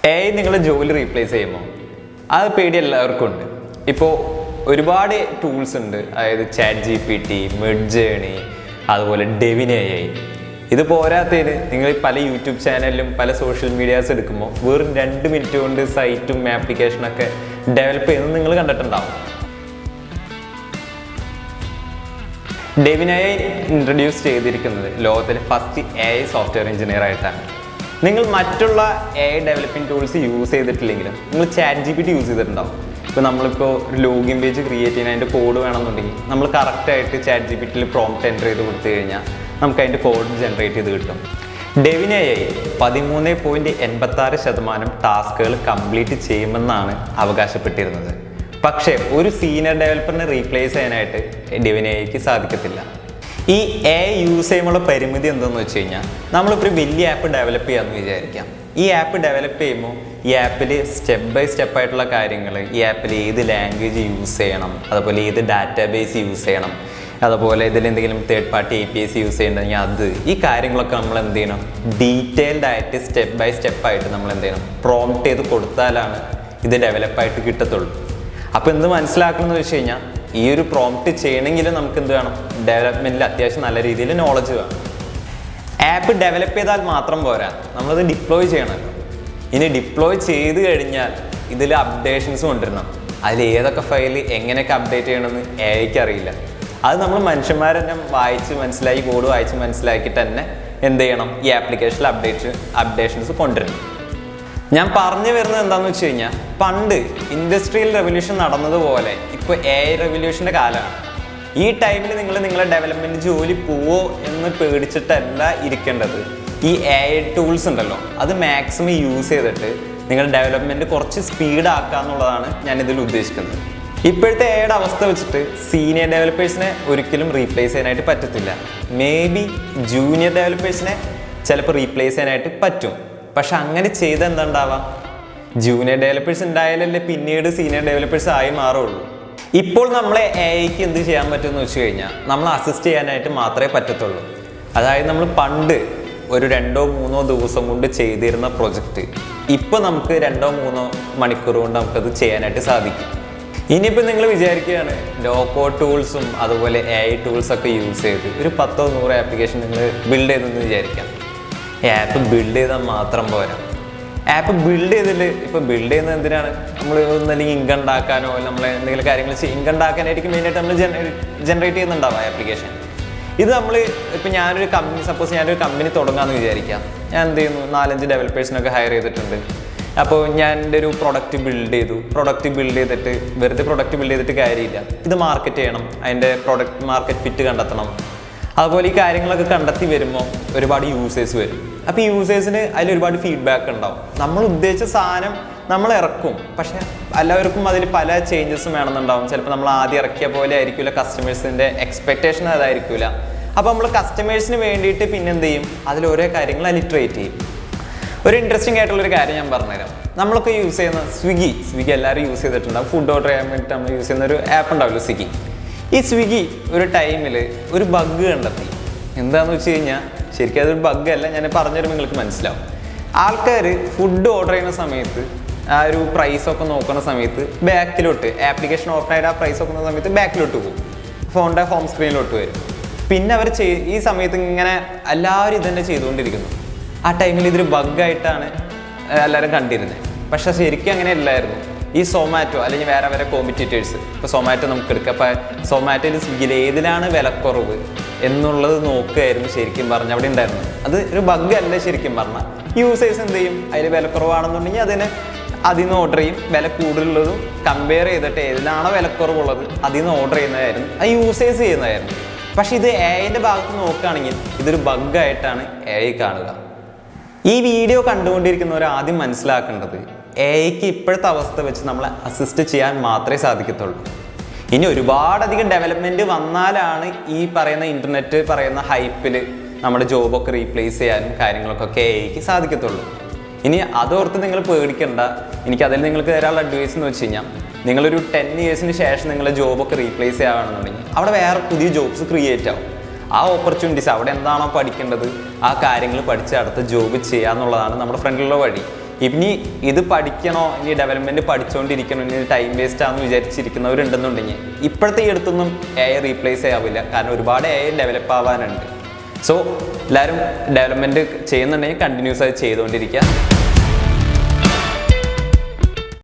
AI നിങ്ങളുടെ ജോലി replace ചെയ്യുമ്പോൾ അത് പേടി എല്ലാവർക്കും ഉണ്ട്. ഇപ്പോൾ ഒരുപാട് ടൂൾസ് ഉണ്ട്, അതായത് ChatGPT, Midjourney, അതുപോലെ Devin AI. ഇത് പോരാത്തതിന് നിങ്ങൾ പല യൂട്യൂബ് ചാനലിലും പല സോഷ്യൽ മീഡിയാസ് എടുക്കുമ്പോൾ വെറും 2 മിനിറ്റ് കൊണ്ട് സൈറ്റും ആപ്ലിക്കേഷനൊക്കെ ഡെവലപ്പ് ചെയ്യുന്നത് നിങ്ങൾ കണ്ടിട്ടുണ്ടാവും. Devin AI ഇൻട്രൊഡ്യൂസ് ചെയ്തിരിക്കുന്നത് ലോകത്തിലെ ഫസ്റ്റ് AI സോഫ്റ്റ്വെയർ എഞ്ചിനീയർ ആയിട്ടാണ്. നിങ്ങൾ മറ്റുള്ള AI ഡെവലപ്പിംഗ് ടൂൾസ് യൂസ് ചെയ്തിട്ടില്ലെങ്കിലും നിങ്ങൾ ChatGPT യൂസ് ചെയ്തിട്ടുണ്ടാവും. ഇപ്പോൾ നമ്മളിപ്പോൾ ഒരു ലോഗിൻ പേജ് ക്രിയേറ്റ് ചെയ്യാൻ അതിൻ്റെ കോഡ് വേണമെന്നുണ്ടെങ്കിൽ നമ്മൾ കറക്റ്റായിട്ട് ChatGPTയിൽ പ്രോംപ്റ്റ് എൻ്റർ ചെയ്ത് കൊടുത്തു കഴിഞ്ഞാൽ നമുക്ക് അതിൻ്റെ കോഡ് ജനറേറ്റ് ചെയ്ത് കിട്ടും. Devin AI 13.86% ടാസ്കുകൾ കംപ്ലീറ്റ് ചെയ്യുമെന്നാണ് അവകാശപ്പെട്ടിരുന്നത്. പക്ഷേ ഒരു സീനിയർ ഡെവലപ്പറിനെ റീപ്ലേസ് ചെയ്യാനായിട്ട് Devin AIക്ക് സാധിക്കത്തില്ല. ഈ AI യൂസ് ചെയ്യുമ്പോൾ പരിമിതി എന്താണെന്ന് വെച്ച് കഴിഞ്ഞാൽ, നമ്മളിപ്പോൾ ഒരു വലിയ ആപ്പ് ഡെവലപ്പ് ചെയ്യാമെന്ന് വിചാരിക്കാം. ഈ ആപ്പ് ഡെവലപ്പ് ചെയ്യുമ്പോൾ ഈ ആപ്പിൽ സ്റ്റെപ്പ് ബൈ സ്റ്റെപ്പ് ആയിട്ടുള്ള കാര്യങ്ങൾ, ഈ ആപ്പിൽ ഏത് ലാംഗ്വേജ് യൂസ് ചെയ്യണം, അതുപോലെ ഏത് ഡാറ്റാബേസ് യൂസ് ചെയ്യണം, അതുപോലെ ഇതിലെന്തെങ്കിലും തേർഡ് പാർട്ടി APIs യൂസ് ചെയ്യണമെങ്കിൽ അത്, ഈ കാര്യങ്ങളൊക്കെ നമ്മൾ എന്ത് ചെയ്യണം, ഡീറ്റെയിൽഡ് ആയിട്ട് സ്റ്റെപ്പ് ബൈ സ്റ്റെപ്പായിട്ട് നമ്മൾ എന്ത് ചെയ്യണം, പ്രോംപ്റ്റ് ചെയ്ത് കൊടുത്താലാണ് ഇത് ഡെവലപ്പായിട്ട് കിട്ടത്തുള്ളൂ. അപ്പോൾ എന്ത് മനസ്സിലാക്കണമെന്ന് വെച്ച് കഴിഞ്ഞാൽ, ഈ ഒരു പ്രോംപ്റ്റ് ചെയ്യണമെങ്കിൽ നമുക്ക് എന്ത് വേണം, ഡെവലപ്മെൻറ്റിൽ അത്യാവശ്യം നല്ല രീതിയിൽ നോളജ് വേണം. ആപ്പ് ഡെവലപ്പ് ചെയ്താൽ മാത്രം പോരാ, നമ്മളത് ഡിപ്ലോയ് ചെയ്യണമല്ലോ. ഇനി ഡിപ്ലോയ് ചെയ്ത് കഴിഞ്ഞാൽ ഇതിൽ അപ്ഡേഷൻസ് കൊണ്ടുവരണം. അതിൽ ഏതൊക്കെ ഫയൽ എങ്ങനെയൊക്കെ അപ്ഡേറ്റ് ചെയ്യണമെന്ന് AIക്ക് അറിയില്ല. അത് നമ്മൾ മനുഷ്യന്മാർ തന്നെ വായിച്ച് മനസ്സിലാക്കി, കോഡ് വായിച്ച് മനസ്സിലാക്കിയിട്ട് തന്നെ എന്ത് ചെയ്യണം, ഈ ആപ്ലിക്കേഷനിൽ അപ്ഡേഷൻസ് കൊണ്ടുവരണം. ഞാൻ പറഞ്ഞു വരുന്നത് എന്താണെന്ന് വെച്ച് കഴിഞ്ഞാൽ, പണ്ട് ഇൻഡസ്ട്രിയൽ റെവല്യൂഷൻ നടന്നതുപോലെ ഇപ്പോൾ AI റെവല്യൂഷൻ്റെ കാലമാണ്. ഈ ടൈമിൽ നിങ്ങൾ നിങ്ങളുടെ ഡെവലപ്മെൻറ്റ് ജോലി പോവോ എന്ന് പേടിച്ചിട്ടല്ല ഇരിക്കേണ്ടത്. ഈ AI ടൂൾസ് ഉണ്ടല്ലോ, അത് മാക്സിമം യൂസ് ചെയ്തിട്ട് നിങ്ങളുടെ ഡെവലപ്മെൻറ്റ് കുറച്ച് സ്പീഡാക്കുക എന്നുള്ളതാണ് ഞാനിതിൽ ഉദ്ദേശിക്കുന്നത്. ഇപ്പോഴത്തെ AIയുടെ അവസ്ഥ വെച്ചിട്ട് സീനിയർ ഡെവലപ്പേഴ്സിനെ ഒരിക്കലും റീപ്ലേസ് ചെയ്യാനായിട്ട് പറ്റത്തില്ല. മേ ബി ജൂനിയർ ഡെവലപ്പേഴ്സിനെ ചിലപ്പോൾ റീപ്ലേസ് ചെയ്യാനായിട്ട് പറ്റും. പക്ഷെ അങ്ങനെ ചെയ്ത് എന്താണ്ടാവാം, ജൂനിയർ ഡെവലപ്പേഴ്സ് ഉണ്ടായാലല്ലേ പിന്നീട് സീനിയർ ഡെവലപ്പേഴ്സ് ആയി മാറുള്ളൂ. ഇപ്പോൾ നമ്മളെ AIക്ക് എന്ത് ചെയ്യാൻ പറ്റുമെന്ന് വെച്ച് കഴിഞ്ഞാൽ, നമ്മൾ അസിസ്റ്റ് ചെയ്യാനായിട്ട് മാത്രമേ പറ്റത്തുള്ളൂ. അതായത് നമ്മൾ പണ്ട് ഒരു 2-3 ദിവസം കൊണ്ട് ചെയ്തിരുന്ന പ്രൊജക്റ്റ് ഇപ്പോൾ നമുക്ക് 2-3 മണിക്കൂർ കൊണ്ട് നമുക്കത് ചെയ്യാനായിട്ട് സാധിക്കും. ഇനിയിപ്പോൾ നിങ്ങൾ വിചാരിക്കുകയാണ് ലോക്കോഡ് ടൂൾസും അതുപോലെ AI ടൂൾസൊക്കെ യൂസ് ചെയ്ത് ഒരു 10-100 ആപ്ലിക്കേഷൻ നിങ്ങൾ ബിൽഡ് ചെയ്തെന്ന് വിചാരിക്കാം. ആപ്പ് ബിൽഡ് ചെയ്താൽ മാത്രം പോരാ. ആപ്പ് ബിൽഡ് ചെയ്തിട്ട് ഇപ്പോൾ ബിൽഡ് ചെയ്യുന്നത് എന്തിനാണ്, നമ്മൾ ഒന്നല്ലെങ്കിൽ ഇൻകം ഉണ്ടാക്കാനോ നമ്മൾ എന്തെങ്കിലും കാര്യങ്ങൾ ഇൻകം ഉണ്ടാക്കാനായിരിക്കും മെയിനായിട്ട് നമ്മൾ ജനറേറ്റ് ചെയ്യുന്നുണ്ടാവുക ആപ്ലിക്കേഷൻ. ഇത് നമ്മൾ ഇപ്പോൾ സപ്പോസ് ഞാനൊരു കമ്പനി തുടങ്ങാമെന്ന് വിചാരിക്കാം. ഞാൻ എന്ത് ചെയ്യുന്നു, 4-5 ഡെവലപ്പേഴ്സിനൊക്കെ ഹയർ ചെയ്തിട്ടുണ്ട്. അപ്പോൾ ഞാൻ എൻ്റെ ഒരു പ്രൊഡക്റ്റ് ബിൽഡ് ചെയ്തിട്ട് വെറുതെ പ്രൊഡക്റ്റ് ബിൽഡ് ചെയ്തിട്ട് കാര്യമില്ല, ഇത് മാർക്കറ്റ് ചെയ്യണം, അതിൻ്റെ പ്രൊഡക്റ്റ് മാർക്കറ്റ് ഫിറ്റ് കണ്ടെത്തണം. അതുപോലെ ഈ കാര്യങ്ങളൊക്കെ കണ്ടെത്തി വരുമ്പോൾ ഒരുപാട് യൂസേഴ്സ് വരും. അപ്പോൾ ഈ യൂസേഴ്സിന് അതിൽ ഒരുപാട് ഫീഡ്ബാക്ക് ഉണ്ടാവും. നമ്മൾ ഉദ്ദേശിച്ച സാധനം നമ്മൾ ഇറക്കും, പക്ഷേ എല്ലാവർക്കും അതിൽ പല ചേഞ്ചസും വേണമെന്നുണ്ടാവും. ചിലപ്പോൾ നമ്മൾ ആദ്യം ഇറക്കിയ പോലെ ആയിരിക്കില്ല, കസ്റ്റമേഴ്സിൻ്റെ എക്സ്പെക്റ്റേഷൻ അതായിരിക്കില്ല. അപ്പോൾ നമ്മൾ കസ്റ്റമേഴ്സിന് വേണ്ടിയിട്ട് പിന്നെ എന്ത് ചെയ്യും, അതിൽ ഓരോ കാര്യങ്ങൾ അലിട്രേറ്റ് ചെയ്യും. ഒരു ഇൻട്രസ്റ്റിംഗ് ആയിട്ടുള്ളൊരു കാര്യം ഞാൻ പറഞ്ഞുതരാം. നമ്മളൊക്കെ യൂസ് ചെയ്യുന്ന സ്വിഗ്ഗി എല്ലാവരും യൂസ് ചെയ്തിട്ടുണ്ടാവും. ഫുഡ് ഓർഡർ ചെയ്യാൻ വേണ്ടിയിട്ട് നമ്മൾ യൂസ് ചെയ്യുന്ന ഒരു ആപ്പ് ഉണ്ടാവില്ല, സ്വിഗ്ഗി. ഈ സ്വിഗ്ഗി ഒരു ടൈമിൽ ഒരു ബഗ് കണ്ടെത്തി. എന്താണെന്ന് വെച്ച് കഴിഞ്ഞാൽ, ശരിക്കും അതൊരു ബഗ് അല്ല, ഞാൻ പറഞ്ഞുതരുമ്പോൾ നിങ്ങൾക്ക് മനസ്സിലാവും. ആൾക്കാർ ഫുഡ് ഓർഡർ ചെയ്യുന്ന സമയത്ത് ആ ഒരു പ്രൈസൊക്കെ നോക്കുന്ന സമയത്ത് ബാക്കിലോട്ട്, ആപ്ലിക്കേഷൻ ഓപ്പൺ ആയിട്ട് ആ പ്രൈസ് നോക്കുന്ന സമയത്ത് ബാക്കിലോട്ട് പോകും, ഫോണിൻ്റെ ഹോം സ്ക്രീനിലോട്ട് വരും. പിന്നെ അവർ ഈ സമയത്ത് ഇങ്ങനെ എല്ലാവരും ഇതന്നെ ചെയ്തുകൊണ്ടിരിക്കുന്നു. ആ ടൈമിൽ ഇതൊരു ബഗ്ഗായിട്ടാണ് എല്ലാവരും കണ്ടിരുന്നത്. പക്ഷേ ശരിക്കും അങ്ങനെ അല്ലായിരുന്നു. ഈ സൊമാറ്റോ അല്ലെങ്കിൽ വേറെ കോമ്പറ്റീറ്റേഴ്സ്, ഇപ്പോൾ സൊമാറ്റോ നമുക്ക് എടുക്കാം. അപ്പോൾ സൊമാറ്റോയിൽ സ്വിഗ്ഗിയിൽ ഏതിലാണ് വിലക്കുറവ് എന്നുള്ളത് നോക്കുകയായിരുന്നു ശരിക്കും പറഞ്ഞാൽ അവിടെ ഉണ്ടായിരുന്നത്. അത് ഒരു ബഗ് അല്ല ശരിക്കും പറഞ്ഞാൽ. യൂസേഴ്സ് എന്ത് ചെയ്യും, അതിൽ വിലക്കുറവാണെന്നുണ്ടെങ്കിൽ അതിൽ നിന്ന് ഓർഡർ ചെയ്യും. വില കൂടുതലുള്ളതും കമ്പയർ ചെയ്തിട്ട് ഏതിലാണോ വിലക്കുറവുള്ളത് അതിൽ നിന്ന് ഓർഡർ ചെയ്യുന്നതായിരുന്നു, അത് യൂസേഴ്സ് ചെയ്യുന്നതായിരുന്നു. പക്ഷെ ഇത് AIൻ്റെ ഭാഗത്ത് നോക്കുകയാണെങ്കിൽ ഇതൊരു ബഗ്ഗായിട്ടാണ് AI കാണുക. ഈ വീഡിയോ കണ്ടുകൊണ്ടിരിക്കുന്നവർ ആദ്യം മനസ്സിലാക്കേണ്ടത്, AIക്ക് ഇപ്പോഴത്തെ അവസ്ഥ വെച്ച് നമ്മളെ അസിസ്റ്റ് ചെയ്യാൻ മാത്രമേ സാധിക്കത്തുള്ളൂ. ഇനി ഒരുപാടധികം ഡെവലപ്മെൻറ്റ് വന്നാലാണ് ഈ പറയുന്ന ഇൻ്റർനെറ്റ് പറയുന്ന ഹൈപ്പിൽ നമ്മുടെ ജോബൊക്കെ റീപ്ലേസ് ചെയ്യാനും കാര്യങ്ങളൊക്കെ AIക്ക് സാധിക്കത്തുള്ളൂ. ഇനി അതോർത്ത് നിങ്ങൾ പേടിക്കണ്ട. എനിക്കതിൽ നിങ്ങൾക്ക് തരാനുള്ള അഡ്വൈസ് എന്ന് വെച്ച് കഴിഞ്ഞാൽ, നിങ്ങളൊരു 10 ഇയേഴ്സിന് ശേഷം നിങ്ങളുടെ ജോബൊക്കെ റീപ്ലേസ് ചെയ്യുകയാണെന്നുണ്ടെങ്കിൽ അവിടെ വേറെ പുതിയ ജോബ്സ് ക്രിയേറ്റ് ആവും. ആ ഓപ്പർച്യൂണിറ്റീസ് അവിടെ എന്താണോ പഠിക്കേണ്ടത് ആ കാര്യങ്ങൾ പഠിച്ച് അടുത്ത ജോബ് ചെയ്യുക എന്നുള്ളതാണ് നമ്മുടെ ഫ്രണ്ടിലുള്ള വഴി. ഇനി ഇത് പഠിക്കണോ, ഇനി ഡെവലപ്മെൻറ്റ് പഠിച്ചുകൊണ്ടിരിക്കണോ, ഇനി ടൈം വേസ്റ്റ് ആണെന്ന് വിചാരിച്ചിരിക്കുന്നവരുണ്ടെന്നുണ്ടെങ്കിൽ ഇപ്പോഴത്തെ ഈ അടുത്തൊന്നും AI റീപ്ലേസ് ചെയ്യാവില്ല. കാരണം ഒരുപാട് AI ഡെവലപ്പ് ആവാനുണ്ട്. സോ എല്ലാവരും ഡെവലപ്മെൻറ്റ് ചെയ്യുന്നുണ്ടെങ്കിൽ കണ്ടിന്യൂസ് ആയി ചെയ്തുകൊണ്ടിരിക്കുക.